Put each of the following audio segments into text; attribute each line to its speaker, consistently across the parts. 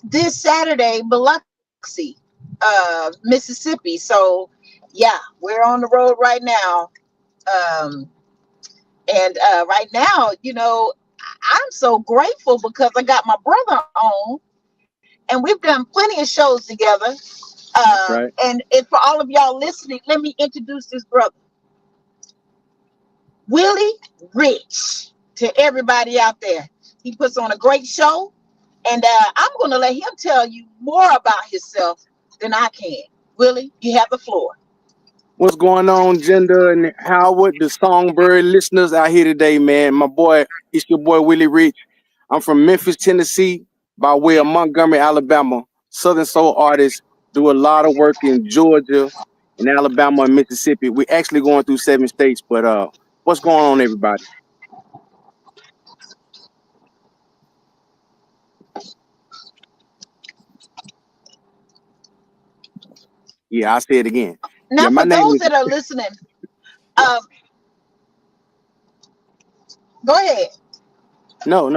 Speaker 1: this Saturday, Biloxi, Mississippi. So yeah, we're on the road right now. Um, and right now, I'm so grateful because I got my brother on, and we've done plenty of shows together.
Speaker 2: That's right.
Speaker 1: And for all of y'all listening, let me introduce this brother, Willie Rich, to everybody out there. He puts on a great show, and I'm going to let him tell you more about himself than I can. Willie, you have the floor.
Speaker 2: What's going on, Jinda and Howard, the Songbird listeners out here today, man? My boy, it's your boy Willie Rich. I'm from Memphis, Tennessee, by way of Montgomery, Alabama. Southern soul artist, do a lot of work in Georgia, in Alabama, and Mississippi. We're actually going through 7 states, but what's going on, everybody? Yeah, I say it again.
Speaker 1: Now,
Speaker 2: Yeah, my
Speaker 1: for
Speaker 2: name
Speaker 1: those
Speaker 2: is
Speaker 1: that are listening, um, go ahead.
Speaker 2: no.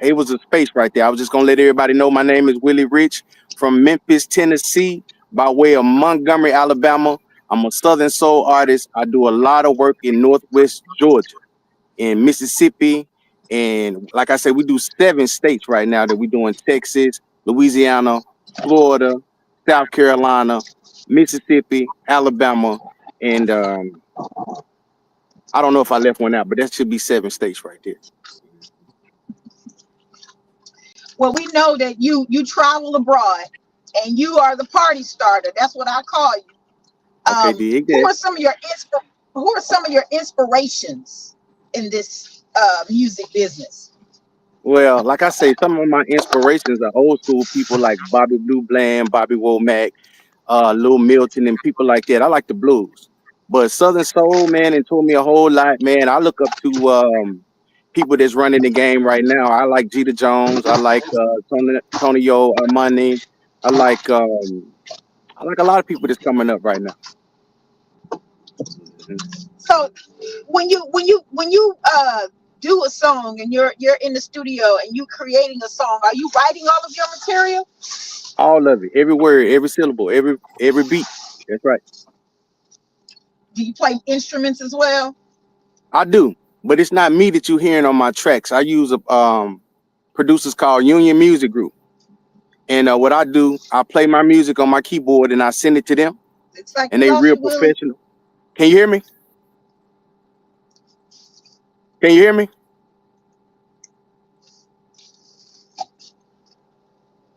Speaker 2: It was a space right there. I was just gonna let everybody know my name is Willie Rich from Memphis, Tennessee, by way of Montgomery, Alabama. I'm a Southern soul artist. I do a lot of work in Northwest Georgia, in Mississippi, and like I said, we do 7 states right now that we doing Texas, Louisiana, Florida, South Carolina, Mississippi, Alabama, and I don't know if I left one out, but that should be 7 states right there.
Speaker 1: Well, we know that you travel abroad, and you are the party starter. That's what I call you.
Speaker 2: Okay, dig
Speaker 1: Who
Speaker 2: that.
Speaker 1: are some of your who are some of your inspirations in this music business?
Speaker 2: Well, like I say, some of my inspirations are old school people like Bobby Blue Bland, Bobby Womack, Lil Milton, and people like that. I like the blues, but Southern Soul, man, and told me a whole lot, man. I look up to people that's running the game right now. I like Jeter Jones. I like Tonio Armani. I like um, I like a lot of people that's coming up right now. Mhm.
Speaker 1: So when you do a song and you're in the studio and you creating a song, are you writing all of your material?
Speaker 2: All of it, every word, every syllable, every beat. That's right.
Speaker 1: Do you play instruments as well?
Speaker 2: I do, but it's not me that you're hearing on my tracks. I use a producers called Union Music Group, and what I do, I play my music on my keyboard and I send it to them,
Speaker 1: It's like
Speaker 2: and
Speaker 1: we
Speaker 2: they
Speaker 1: lost
Speaker 2: real
Speaker 1: you, Willie.
Speaker 2: professional. Can you hear me? Can you hear me?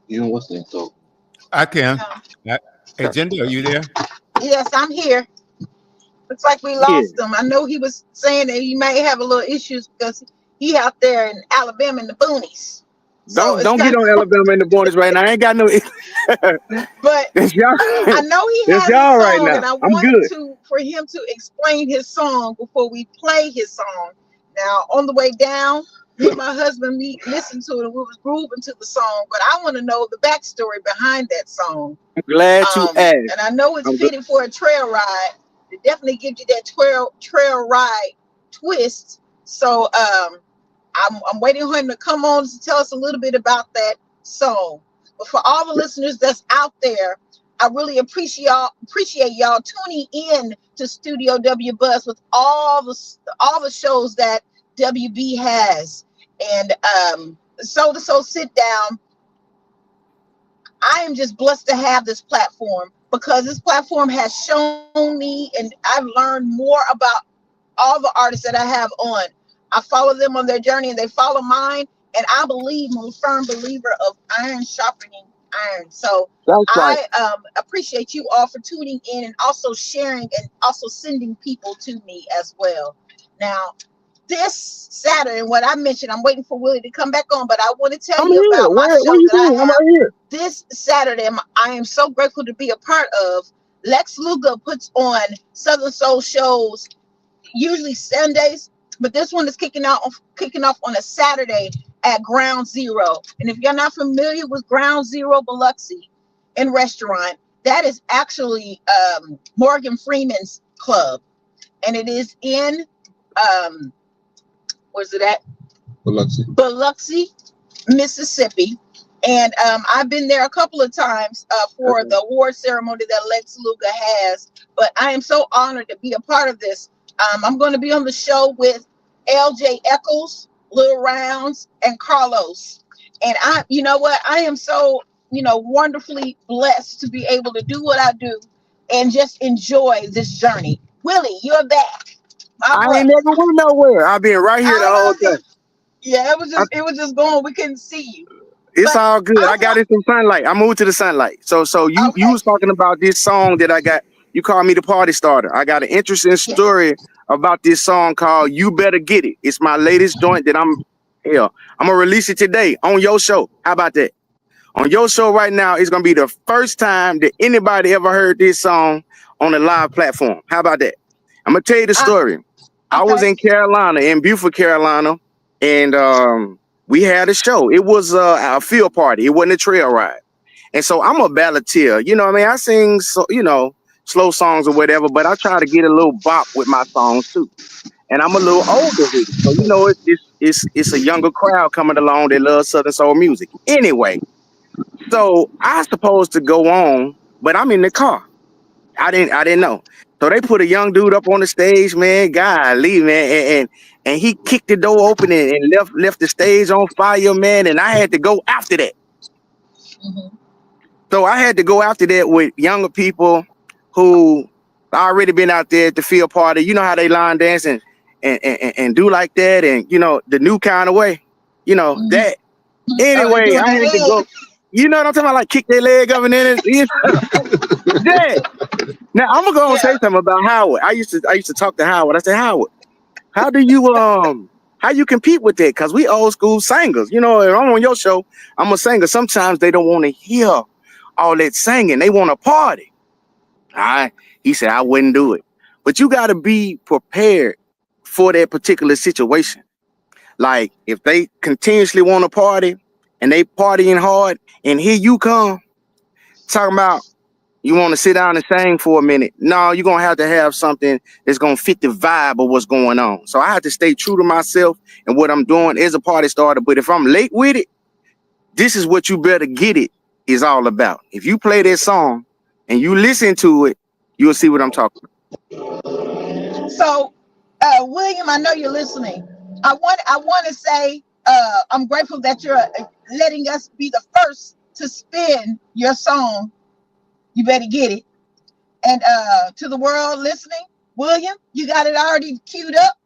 Speaker 3: You know what's that though?
Speaker 4: I can.
Speaker 1: No.
Speaker 4: I- Hey,
Speaker 2: Okay.
Speaker 4: Jinda, are you there?
Speaker 1: Yes, I'm here. Looks like we
Speaker 2: Yeah.
Speaker 1: lost him. I know he was saying that he may have a little issues because he out there in Alabama in the boonies. So it's
Speaker 2: Don't get
Speaker 1: kind
Speaker 2: on Alabama in the bonus right now. I ain't got no.
Speaker 1: but
Speaker 2: That's y'all.
Speaker 1: I know he
Speaker 2: That's
Speaker 1: has a
Speaker 2: y'all right
Speaker 1: song,
Speaker 2: now.
Speaker 1: and I
Speaker 2: I'm
Speaker 1: wanted
Speaker 2: good.
Speaker 1: to for him to explain his song before we play his song. Now, on the way down, me and my husband we listened to it and we was grooving to the song, but I want to know the backstory behind that song.
Speaker 2: I'm glad you asked.
Speaker 1: And I know it's
Speaker 2: I'm good.
Speaker 1: fitted for a trail ride. It definitely gives you that trail ride twist. So I'm waiting for him to come on to tell us a little bit about that song. But for all the listeners that's out there, I really appreciate y'all tuning in to Studio W Buzz with all the shows that WB has. And so sit down. I am just blessed to have this platform because this platform has shown me and I've learned more about all the artists that I have on. I follow them on their journey and they follow mine. And I believe, I'm a firm believer of iron sharpening iron. So
Speaker 2: That's right.
Speaker 1: I appreciate you all for tuning in and also sharing and also sending people to me as well. Now, this Saturday, what I mentioned, I'm waiting for Willie to come back on, but I want to tell
Speaker 2: I'm
Speaker 1: you
Speaker 2: here.
Speaker 1: about my
Speaker 2: Where
Speaker 1: show
Speaker 2: you
Speaker 1: that I
Speaker 2: going? I'm
Speaker 1: have
Speaker 2: right here.
Speaker 1: this Saturday. I am so grateful to be a part of. Lex Luger puts on Southern Soul shows usually Sundays, but this one is kicking off on a Saturday at Ground Zero. And if you're not familiar with Ground Zero Biloxi and restaurant, that is actually Morgan Freeman's club, and it is in um, where's it at?
Speaker 3: Biloxi.
Speaker 1: Biloxi, Mississippi. And I've been there a couple of times for
Speaker 2: Okay.
Speaker 1: the award ceremony that Lex Luger has. But I am so honored to be a part of this. I'm going to be on the show with LJ Eccles, Lil Rounds, and Carlos. And you know what? I am so, wonderfully blessed to be able to do what I do and just enjoy this journey. Willie, you're back, my
Speaker 2: I ain't
Speaker 1: brother.
Speaker 2: never went nowhere. I've been right here the
Speaker 1: I
Speaker 2: whole
Speaker 1: know.
Speaker 2: time.
Speaker 1: Yeah, it was just going. We couldn't see you,
Speaker 2: It's
Speaker 1: but
Speaker 2: all good.
Speaker 1: I
Speaker 2: I got
Speaker 1: want.
Speaker 2: in some sunlight. I moved to the sunlight. So you
Speaker 1: Okay.
Speaker 2: was talking about this song that I got. You called me the party starter. I got an interesting
Speaker 1: Yes.
Speaker 2: story about this song called "You Better Get It." It's my latest joint that I'm gonna release it today on your show. How about that? On your show right now, it's gonna be the first time that anybody ever heard this song on a live platform. How about that? I'm gonna tell you the
Speaker 1: Uh,
Speaker 2: story. I was
Speaker 1: okay.
Speaker 2: in Carolina, in Beaufort, Carolina, and we had a show. It was a field party. It wasn't a trail ride. And so I'm a balladeer. You know what I mean? I sing, slow songs or whatever, but I try to get a little bop with my songs too. And I'm a little older with it. So, it's a younger crowd coming along that loves Southern soul music. Anyway, so I supposed to go on, but I'm in the car. I didn't know. So they put a young dude up on the stage, man. Golly, man, and he kicked the door open and left the stage on fire, man. And I had to go after that.
Speaker 1: Hmm.
Speaker 2: So I had to go after that with younger people who already been out there at the field party. You know how they line dance and do like that, and the new kind of way.
Speaker 1: Hmm.
Speaker 2: That
Speaker 1: Oh, they
Speaker 2: anyway.
Speaker 1: doing
Speaker 2: I
Speaker 1: their
Speaker 2: had to
Speaker 1: head.
Speaker 2: go. You know what I'm talking about? Like kick their leg up and then that. Now I'm gonna go and say
Speaker 1: Yeah.
Speaker 2: something about Howard. I used to talk to Howard. I said, Howard, how do how you compete with that? Cause we old school singers. If I'm on your show, I'm a singer. Sometimes they don't want to hear all that singing. They want to party. He said I wouldn't do it. But you gotta be prepared for that particular situation. Like if they continuously want to party and they partying hard, and here you come talking about you want to sit down and sing for a minute. No, you're going to have something that's going to fit the vibe of what's going on. So I have to stay true to myself and what I'm doing as a party starter. But if I'm late with it, this is what You Better Get It is all about. If you play that song and you listen to it, you'll see what I'm talking
Speaker 1: So, William, I know you're listening. I want to say I'm grateful that you're letting us be the first to spin your song. You better get it. And to the world listening, William, you got it already queued up.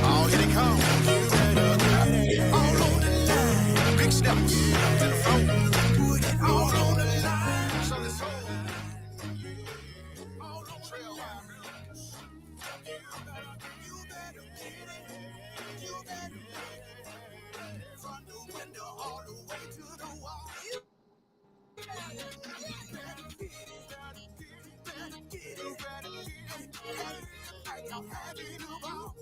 Speaker 4: Oh, here they come. All on the line. Big steps to the front. Put it all on the line. So let's go. All on trail ride. You better get it. You better get it. From the window all the way to the wall. You better get it. Better get it. Better get it. Like I'm having a ball.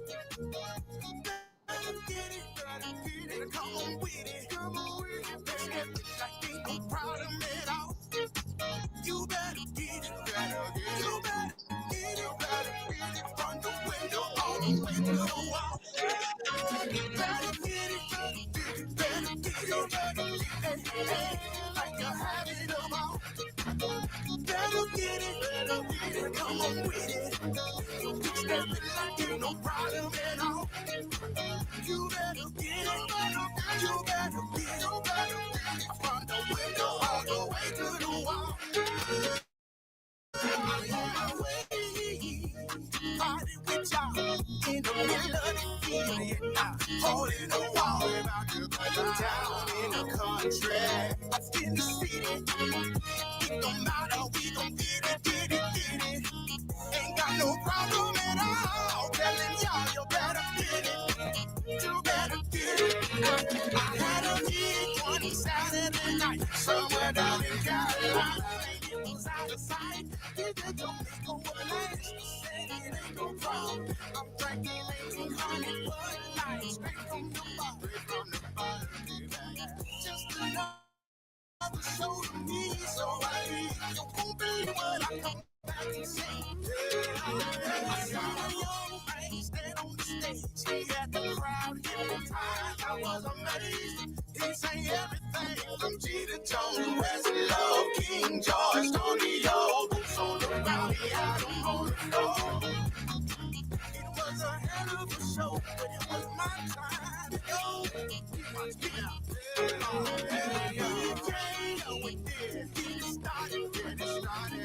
Speaker 4: Better get it. Better get it. Come on with it. Come on with it. Let's get it like ain't no problem at all. You better get it. Better get it. You better get it. Better get it. From the window all the way to the wall. Better get it. Better get it. Better get it. Like you're having a ball. Better get it. Better get it. Come on with it. You step it like ain't no problem at all. You better get it. You better get it. From the window all the way to the wall. I'm on my way. Party with y'all in the middle of the field. Holding the wall. About to go down in the country. In the city. It don't matter. We gon' get it. Ain't got no problem at all. Telling y'all you better get it. You better get it. I had a gig one Saturday night somewhere down in Carolina. It was out of sight. Did the Jamaica Woodlands? Said it ain't no problem. I'm drinking 1800 Bud Light straight from the bottle. Just another show to me, so I leave. You won't believe what I come back Stand on the stage, he had the crowd hypnotized. I was amazed. He sang everything from G to Jones, Westlove, King George, Tony O. Boots on the ground, he had them on the floor. It was a hell of a show, but it was my time to go. He started, everybody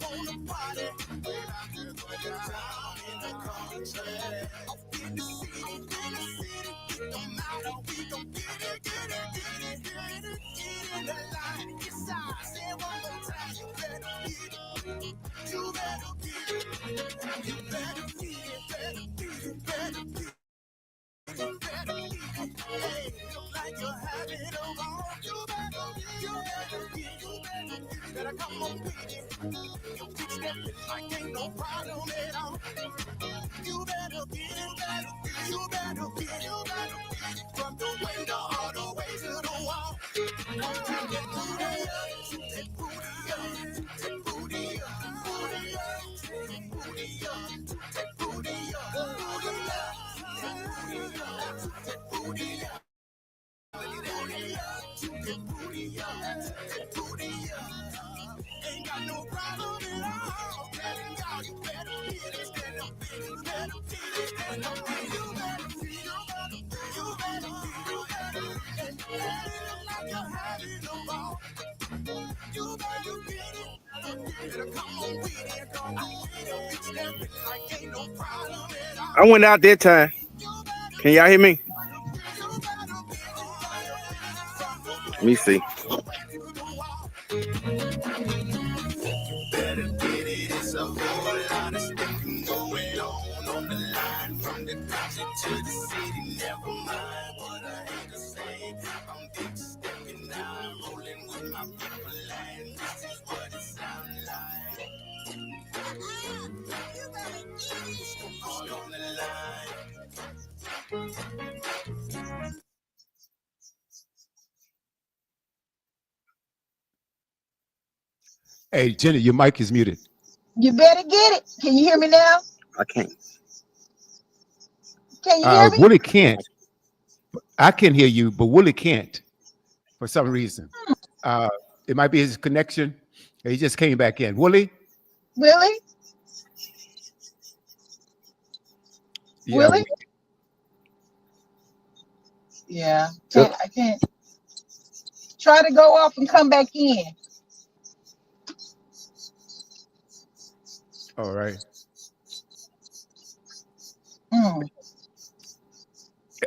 Speaker 4: wanna party. Down in the country, up in the city, get them out and we gon' get it in the line. Yes, I say one more time, you better get it, you better get it, you better get it, better get it, better get it. Hey, look like you're having a ball. You better get it, better come on with it. You keep stepping like ain't no problem at all. You better get it, you better get it, from the window all the way to the wall. That booty up, that booty up, booty up, booty up, that booty up, booty up, ain't got no problem at all. Y'all, you better get it, stand up, better get it, stand up, you better get it, like you're having a ball. You better get it, better come on with it, come on with it, stepping like ain't no problem at all.
Speaker 2: I went out that time. Can y'all hear me? Let me see.
Speaker 4: Better get it, it's a whole lot of stepping going on the line. From the country to the city, never mind what I hate to say. I'm big stepping now, rolling with my people, and this is what it sounds like. All on the line.
Speaker 5: Hey, Jenny, your mic is muted.
Speaker 1: You better get it. Can you hear me now?
Speaker 2: I can't.
Speaker 1: Can you hear me?
Speaker 5: Willie can't. I can hear you, but Willie can't for some reason. It might be his connection. He just came back in. Willie?
Speaker 1: Willie?
Speaker 5: Yeah.
Speaker 1: Willie? Yeah. I can't. Try to go off and come back in.
Speaker 5: All right.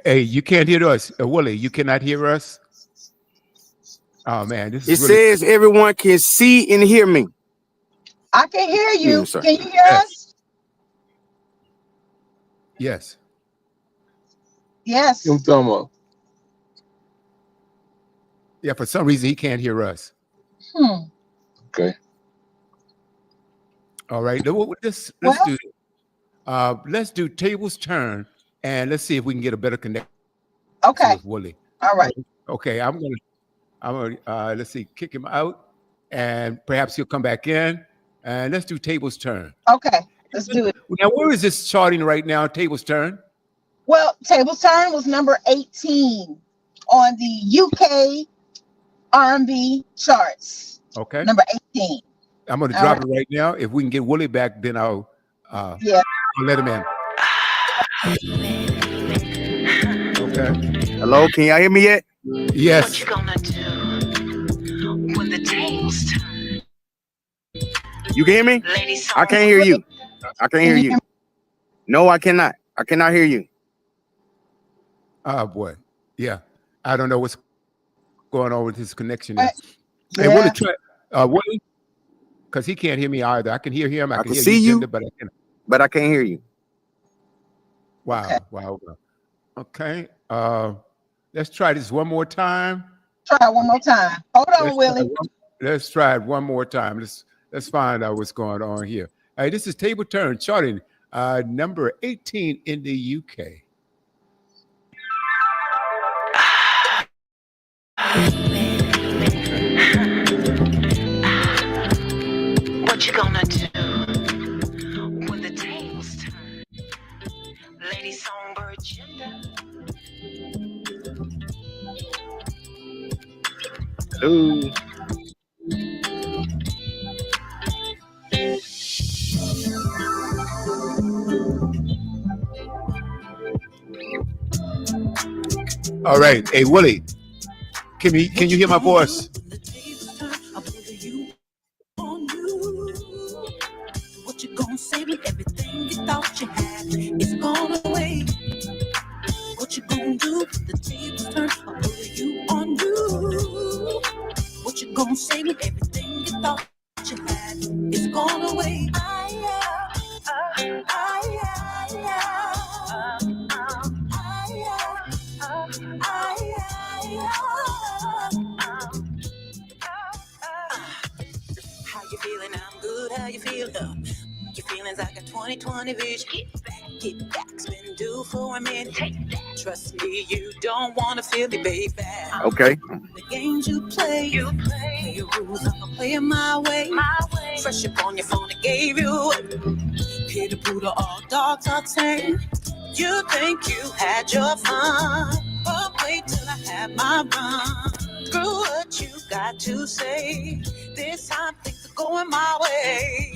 Speaker 5: Hey, you can't hear us. Willie, you cannot hear us? Oh, man. This
Speaker 2: It
Speaker 5: is really...
Speaker 2: says everyone can see and hear me.
Speaker 1: I can hear you.
Speaker 2: Yes,
Speaker 1: can you hear us?
Speaker 5: Yes.
Speaker 1: Yes.
Speaker 3: I'm talking about.
Speaker 5: Yeah, for some reason, he can't hear us.
Speaker 3: Okay.
Speaker 5: All right. Let's do tables turn, and let's see if we can get a better connection with Willie.
Speaker 1: All right.
Speaker 5: Okay. I'm gonna let's see, kick him out, and perhaps he'll come back in, and let's do tables turn.
Speaker 1: Okay. Let's do it.
Speaker 5: Now, where is this charting right now? Tables turn.
Speaker 1: Well, tables turn was number 18 on the UK R&B charts.
Speaker 5: Okay.
Speaker 1: Number 18.
Speaker 5: I'm going to drop it right now. If we can get Willie back, then I'll I'll let him in. Okay.
Speaker 2: Hello, can y'all hear me yet?
Speaker 5: Yes.
Speaker 6: What you gonna do when the tables turn?
Speaker 2: You can hear me?
Speaker 6: Ladies,
Speaker 2: I can't hear you. I can't hear you. No, I cannot. I cannot hear you.
Speaker 5: Oh boy. Yeah. I don't know what's going on with his connection.
Speaker 1: Yeah.
Speaker 5: Hey, Willie, try Willie, because he can't hear me either. I can hear him. I can hear
Speaker 2: see you,
Speaker 5: Jinda,
Speaker 2: but I can't hear you.
Speaker 5: Wow. Okay. Wow. Okay. Let's try this one more time.
Speaker 1: Try one more time. Hold on, Willie.
Speaker 5: Let's try it one more time. Let's find out what's going on here. All right, this is Table Turn charting number 18 in the UK.
Speaker 2: Ooh.
Speaker 5: All right. Hey, Willie, can you hear my voice?
Speaker 4: What you gonna say when everything you thought you had is gone away? What you gonna do when the tables turn? I'll put you on you. What you gonna say when everything you thought you had is gone away? How you feeling? I'm good. How you feeling? Your feelings like a 20/20 vision. Get back, it's been due for a minute. Trust me, you don't wanna feel me, baby.
Speaker 2: Okay.
Speaker 4: The games you play your rules. I'm gonna play 'em my way. Fresh up on your phone, I gave you Peter Buddha, all dogs are tame. You think you had your fun, but wait till I have my run. Screw what you got to say. This time things are going my way.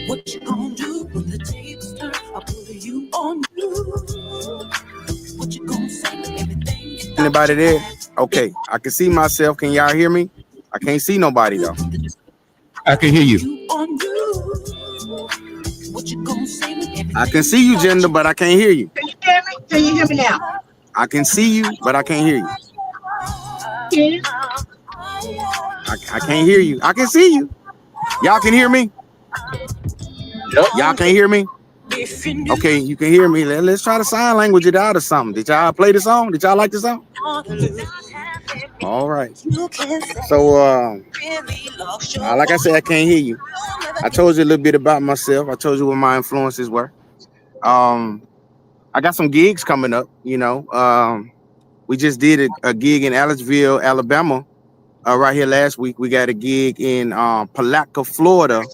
Speaker 4: What you gonna do when the tables turn? I'll put you on you. What you gonna say when everything you thought
Speaker 2: Anybody
Speaker 4: you
Speaker 2: there?
Speaker 4: had?
Speaker 2: Okay, I can see myself. Can y'all hear me? I can't see nobody though.
Speaker 5: I can hear you.
Speaker 4: You on you. What you gonna say when everything
Speaker 2: I can see you, Jinda, but I can't hear you.
Speaker 1: Can you hear me? Can you hear me now?
Speaker 2: I can see you, but I can't hear you.
Speaker 1: Can you?
Speaker 2: I can't hear you. I can see you. Y'all can hear me?
Speaker 3: Yep.
Speaker 2: Y'all can't hear me?
Speaker 4: If you knew
Speaker 2: Okay, you can hear me. Let's try to sign language it out or something. Did y'all play the song? Did y'all like the song?
Speaker 4: how to lose,
Speaker 2: All right.
Speaker 4: you can say
Speaker 2: So,
Speaker 4: really lost your
Speaker 2: like I said, I can't hear you.
Speaker 4: You'll never
Speaker 2: I told you a little bit about myself. I told you what my influences were. I got some gigs coming up. We just did a gig in Ellisville, Alabama, right here last week. We got a gig in Palatka, Florida,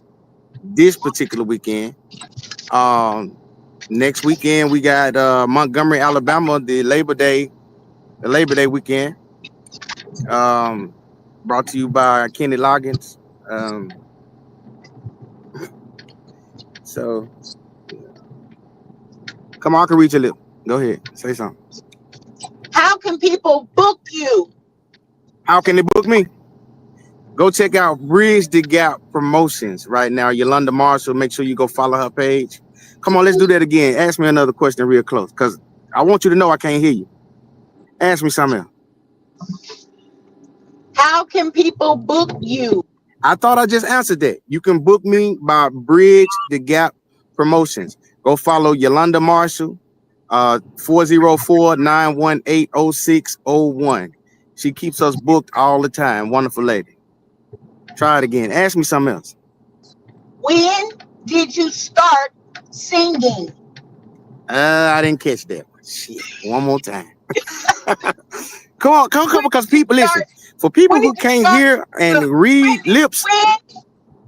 Speaker 2: this particular weekend. Next weekend we got Montgomery, Alabama, the Labor Day weekend. Brought to you by Kenny Loggins. So come on, I can reach a little. Go ahead, say something.
Speaker 1: How can people book you?
Speaker 2: How can they book me? Go check out Bridge the Gap Promotions right now. Yolanda Marshall, make sure you go follow her page. Come on, let's do that again. Ask me another question real close, because I want you to know I can't hear you. Ask me something else.
Speaker 1: How can people book you?
Speaker 2: I thought I just answered that. You can book me by Bridge the Gap Promotions. Go follow Yolanda Marshall, 404-918-0601. She keeps us booked all the time. Wonderful lady. Try it again. Ask me something else.
Speaker 1: When did you start singing?
Speaker 2: I didn't catch that. Shit. One more time. Come, because people listen. For people who can't hear and read lips.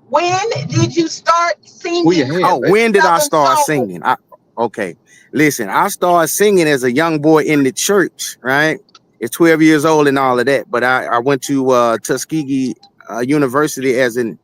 Speaker 1: When did you start singing?
Speaker 3: Where your hand,
Speaker 2: Oh,
Speaker 3: baby?
Speaker 2: when did I start
Speaker 1: Southern soul.
Speaker 2: singing? Okay. Listen, I started singing as a young boy in the church, right? At 12 years old and all of that. But I went to Tuskegee University as an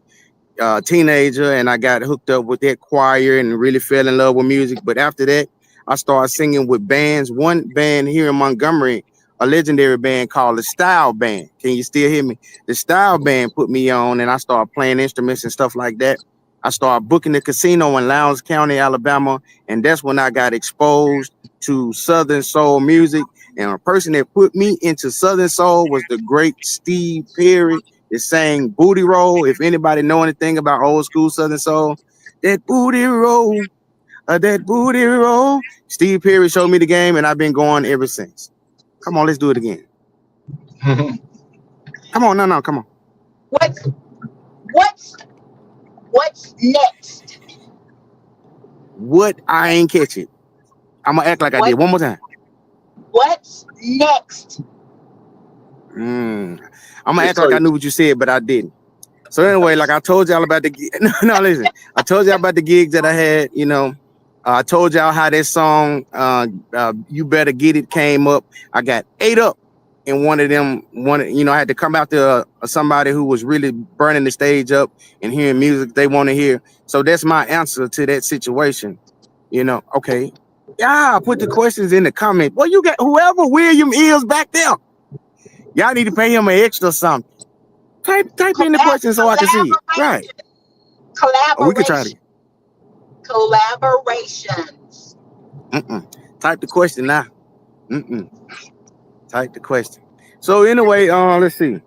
Speaker 2: teenager, and I got hooked up with that choir and really fell in love with music. But after that, I started singing with bands. One band here in Montgomery, a legendary band called the Style Band. Can you still hear me? The Style Band put me on, and I started playing instruments and stuff like that. I started booking the casino in Lowndes County, Alabama, and that's when I got exposed to Southern soul music. And a person that put me into Southern soul was the great Steve Perry. That sang Booty Roll. If anybody know anything about old school Southern soul, that booty roll, that booty roll. Steve Perry showed me the game, and I've been going ever since. Come on, let's do it again. Come on, no, come on.
Speaker 1: What's next?
Speaker 2: What? I ain't catch it. I'm gonna act like I did one more time.
Speaker 1: What's next?
Speaker 2: I'm gonna act like I knew what you said, but I didn't. So anyway, like I told y'all about the no, listen. I told y'all about the gigs that I had. I told y'all how that song "You Better Get It" came up. I got ate up and one of them I had to come out to somebody who was really burning the stage up and hearing music they want to hear. So that's my answer to that situation. Okay. Yeah, put the questions in the comment. Well, you got whoever William is back there. Y'all need to pay him an extra something. Type in the question so I can see it. Right. Or we could try to
Speaker 1: Collaborations.
Speaker 2: type the question now. Type the question. So anyway, let's see.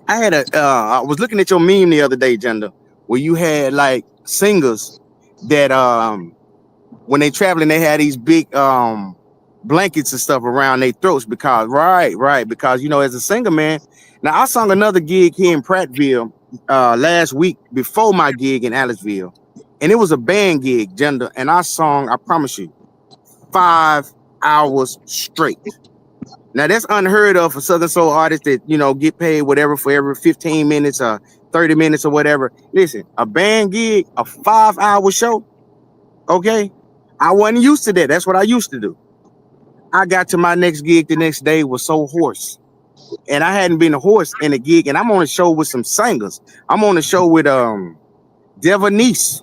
Speaker 2: I was looking at your meme the other day, Jinda, where you had like singers that when they traveling, they had these big blankets and stuff around their throats because because as a singer, man. Now I sung another gig here in Prattville last week before my gig in Aliceville, and it was a band gig, Jinda, and I sung, I promise you, 5 hours straight. Now that's unheard of for Southern Soul artists that get paid whatever for every 15 minutes or 30 minutes or whatever. Listen, a band gig, a 5-hour show. Okay, I wasn't used to that. That's what I used to do. I got to my next gig the next day, was so hoarse, and I hadn't been hoarse in a gig. And I'm on a show with some singers. I'm on a show with Devonice,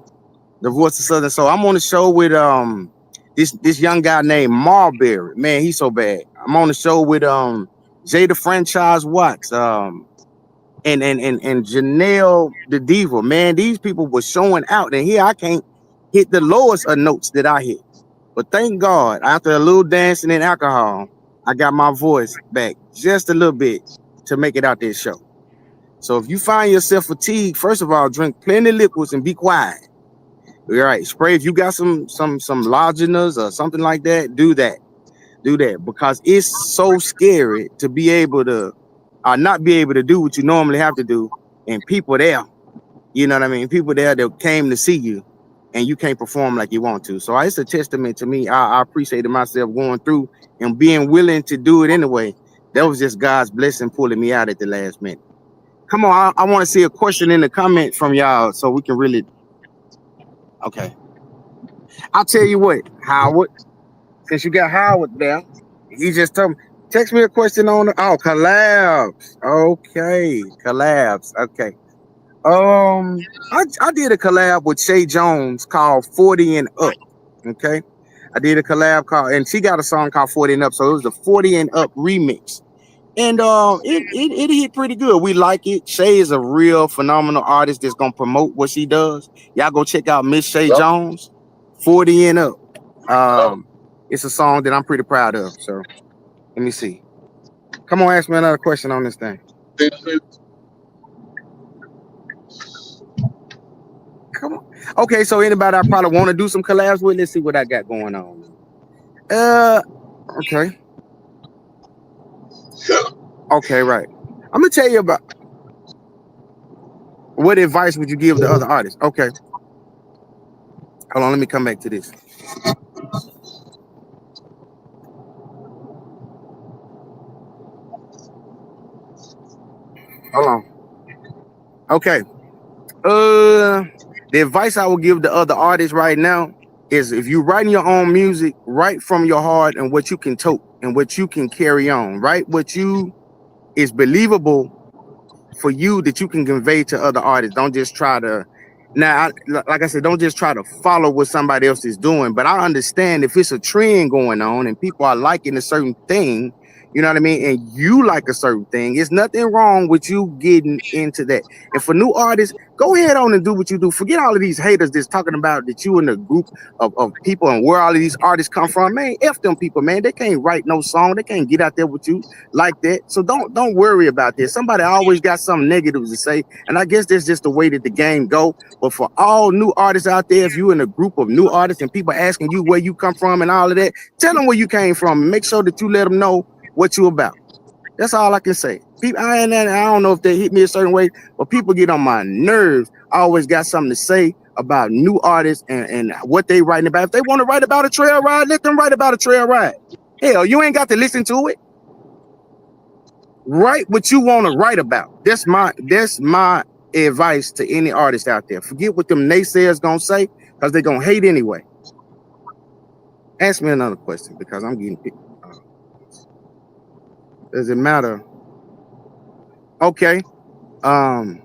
Speaker 2: the voice of Southern Soul. I'm on a show with this young guy named Marbury. Man, he's so bad. I'm on the show with Jada Franchise Watts, and Janelle the Diva. Man, these people were showing out, and here I can't hit the lowest of notes that I hit. But thank God, after a little dancing and alcohol, I got my voice back just a little bit to make it out this show. So if you find yourself fatigued, first of all, drink plenty of liquids and be quiet. All right, spray. If you got some lozenges or something like that, do that, because it's so scary to be able to not be able to do what you normally have to do, and people there, you know what I mean? People there that came to see you, and you can't perform like you want to. So it's a testament to me. I appreciated myself going through and being willing to do it anyway. That was just God's blessing pulling me out at the last minute. Come on, I want to see a question in the comment from y'all so we can really. Okay. I'll tell you what, Howard, since you got Howard there, he just told me, text me a question on collabs. Okay, collabs. Okay. I did a collab with Shay Jones called 40 and Up. Okay. I did a collab and she got a song called 40 and Up. So it was the 40 and Up remix. And it hit pretty good. We like it. Shay is a real phenomenal artist that's gonna promote what she does. Y'all go check out Miss Shay Jones, 40 and Up. It's a song that I'm pretty proud of. So let me see. Come on, ask me another question on this thing. Come on. Okay, so anybody I probably want to do some collabs with, let's see what I got going on. Okay. Okay, right. I'm gonna tell you about what advice would you give the other artists. Okay. Hold on, let me come back to this. Hold on. Okay. The advice I would give the other artists right now is, if you're writing your own music, write from your heart and what you can tote and what you can carry on. Write what you is believable for you that you can convey to other artists. Don't just try to, like I said, don't just try to follow what somebody else is doing. But I understand if it's a trend going on and people are liking a certain thing, you know what I mean, and you like a certain thing, there's nothing wrong with you getting into that. And for new artists, go ahead on and do what you do. Forget all of these haters that's talking about that you in a group of people and where all of these artists come from. Man, F them people, man. They can't write no song. They can't get out there with you like that. So don't worry about this. Somebody always got something negative to say. And I guess that's just the way that the game go. But for all new artists out there, if you're in a group of new artists and people asking you where you come from and all of that, tell them where you came from and make sure that you let them know what you about. That's all I can say. People, I don't know if they hit me a certain way, but people get on my nerves. I always got something to say about new artists and what they writing about. If they want to write about a trail ride, let them write about a trail ride. Hell, you ain't got to listen to it. Write what you want to write about. That's my advice to any artist out there. Forget what them naysayers gonna say, because they're gonna hate anyway. Ask me another question, because I'm getting picked. Does it matter? Okay. Um.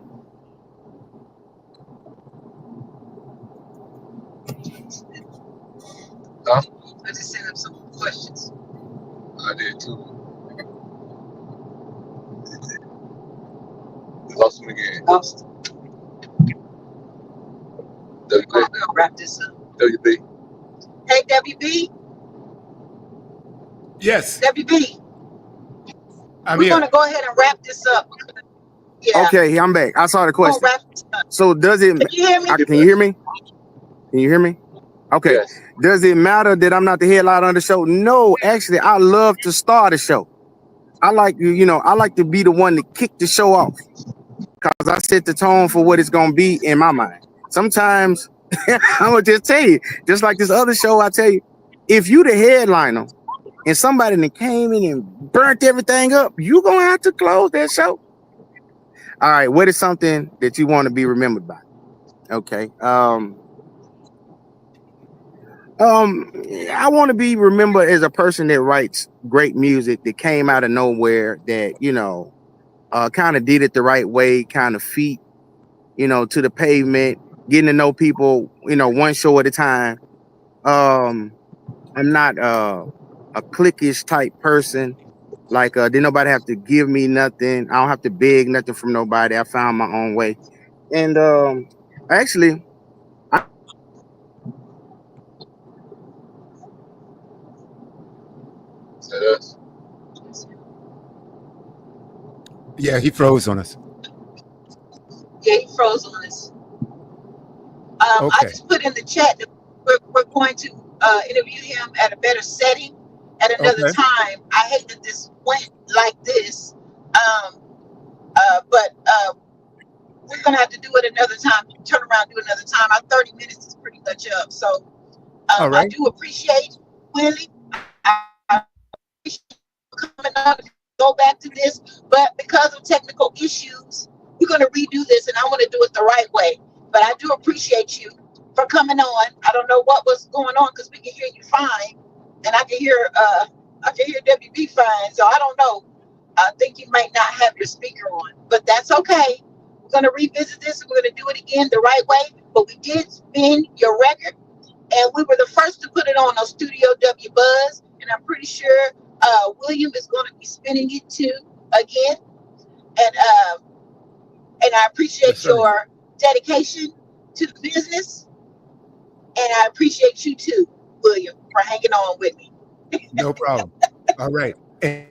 Speaker 3: Huh?
Speaker 1: I just sent him some questions.
Speaker 3: I did too. We lost him again.
Speaker 1: Lost.
Speaker 3: WB.
Speaker 1: We'll wrap this up.
Speaker 3: WB.
Speaker 1: Hey, WB,
Speaker 5: Yes,
Speaker 1: WB,
Speaker 5: I'm
Speaker 1: we're
Speaker 5: here.
Speaker 1: gonna go ahead and wrap this up. Yeah,
Speaker 2: Okay, I'm back. I saw the
Speaker 1: we're gonna
Speaker 2: question.
Speaker 1: wrap this up.
Speaker 2: So does it?
Speaker 1: Can you hear me?
Speaker 2: Can you hear me? Can you hear me? Okay.
Speaker 3: Yes.
Speaker 2: Does it matter that I'm not the headliner on the show? No, actually, I love to start a show. I like I like to be the one to kick the show off because I set the tone for what it's gonna be in my mind. Sometimes I'm gonna just tell you, just like this other show, I tell you, if you the headliner and somebody that came in and burnt everything up, you gonna have to close that show. All right, what is something that you want to be remembered by? Okay. I want to be remembered as a person that writes great music that came out of nowhere, that kind of did it the right way, kind of feet, to the pavement, getting to know people, one show at a time. I'm not a cliquish type person. Like, didn't nobody have to give me nothing. I don't have to beg nothing from nobody. I found my own way. And actually,
Speaker 3: Is that us?
Speaker 5: Yeah, he froze on us.
Speaker 1: Yeah, he froze on us. I
Speaker 5: Okay.
Speaker 1: just put in the chat that we're going to interview him at a better setting at another
Speaker 5: Okay.
Speaker 1: time. I hate that this went like this, but we're gonna have to do it another time. Turn around, do another time. Our 30 minutes is pretty much up, so
Speaker 5: All
Speaker 1: I
Speaker 5: right.
Speaker 1: do appreciate Willie. I appreciate you coming up. Go back to this, but because of technical issues, we're gonna redo this, and I want to do it the right way. But I do appreciate you for coming on. I don't know what was going on because we can hear you fine, and I can hear WB fine. So I don't know. I think you might not have your speaker on, but that's okay. We're gonna revisit this. We're gonna do it again the right way. But we did spin your record, and we were the first to put it on Studio W Buzz, and I'm pretty sure William is going to be spinning it too again. And I
Speaker 5: Yes,
Speaker 1: appreciate
Speaker 5: sir.
Speaker 1: your dedication to the business, and I appreciate you too, William, for hanging on with me.
Speaker 5: No problem. All right.
Speaker 1: Okay,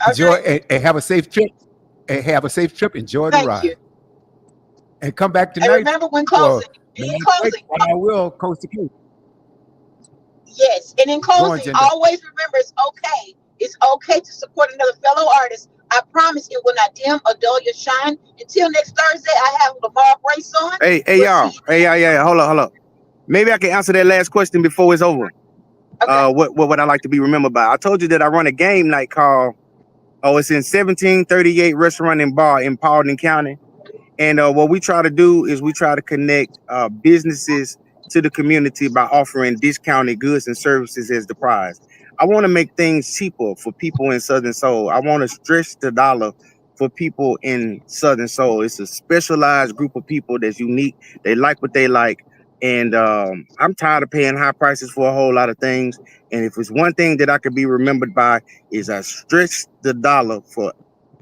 Speaker 5: Enjoy and have a safe trip. And have a safe trip. Enjoy the
Speaker 1: thank you.
Speaker 5: ride. And come back
Speaker 1: And
Speaker 5: tonight
Speaker 1: remember, when
Speaker 5: for
Speaker 1: closing, in
Speaker 5: Last Break,
Speaker 1: closing,
Speaker 5: I will coast to coast.
Speaker 1: yes, and in
Speaker 5: Go on,
Speaker 1: closing,
Speaker 5: Jinda.
Speaker 1: always remember it's okay. It's okay to support another fellow artist. I promise it will not dim or dull your shine. Until next Thursday, I have Lamar Brace on.
Speaker 2: hey
Speaker 1: We'll
Speaker 2: y'all,
Speaker 1: see you
Speaker 2: hey
Speaker 1: then.
Speaker 2: yeah, hold up. Maybe I can answer that last question before it's over.
Speaker 1: Okay.
Speaker 2: What I like to be remembered by? I told you that I run a game night called it's in 1738 Restaurant and Bar in Paulding County. And what we try to do is we try to connect businesses to the community by offering discounted goods and services as the prize. I want to make things cheaper for people in Southern Soul. I want to stretch the dollar for people in Southern Soul. It's a specialized group of people that's unique. They like what they like. And I'm tired of paying high prices for a whole lot of things. And if it's one thing that I could be remembered by, is I stretch the dollar for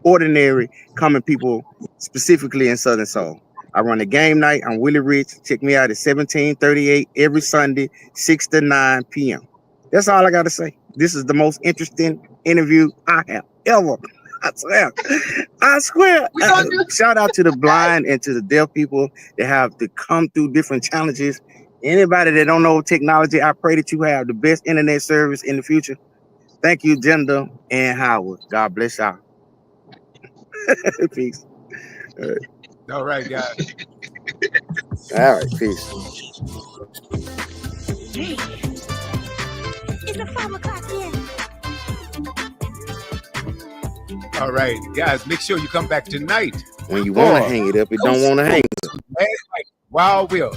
Speaker 2: ordinary common people, specifically in Southern Soul. I run a game night. I'm Willie Rich. Check me out at 1738 every Sunday, 6 to 9 p.m. That's all I got to say. This is the most interesting interview I have ever. I swear. I swear.
Speaker 1: We're going to do
Speaker 2: Shout out to the blind and to the deaf people that have to come through different challenges. Anybody that don't know technology, I pray that you have the best internet service in the future. Thank you, Jinda and Howard. God bless y'all. Peace.
Speaker 5: All right, guys.
Speaker 2: All right, peace.
Speaker 6: It's a 5 o'clock yet.
Speaker 5: All right, guys. Make sure you come back tonight.
Speaker 2: When you want to
Speaker 5: for
Speaker 2: hang it up, it don't
Speaker 5: Coast
Speaker 2: want to
Speaker 5: to
Speaker 2: hang.
Speaker 5: Coast. Last Night, Wild Will.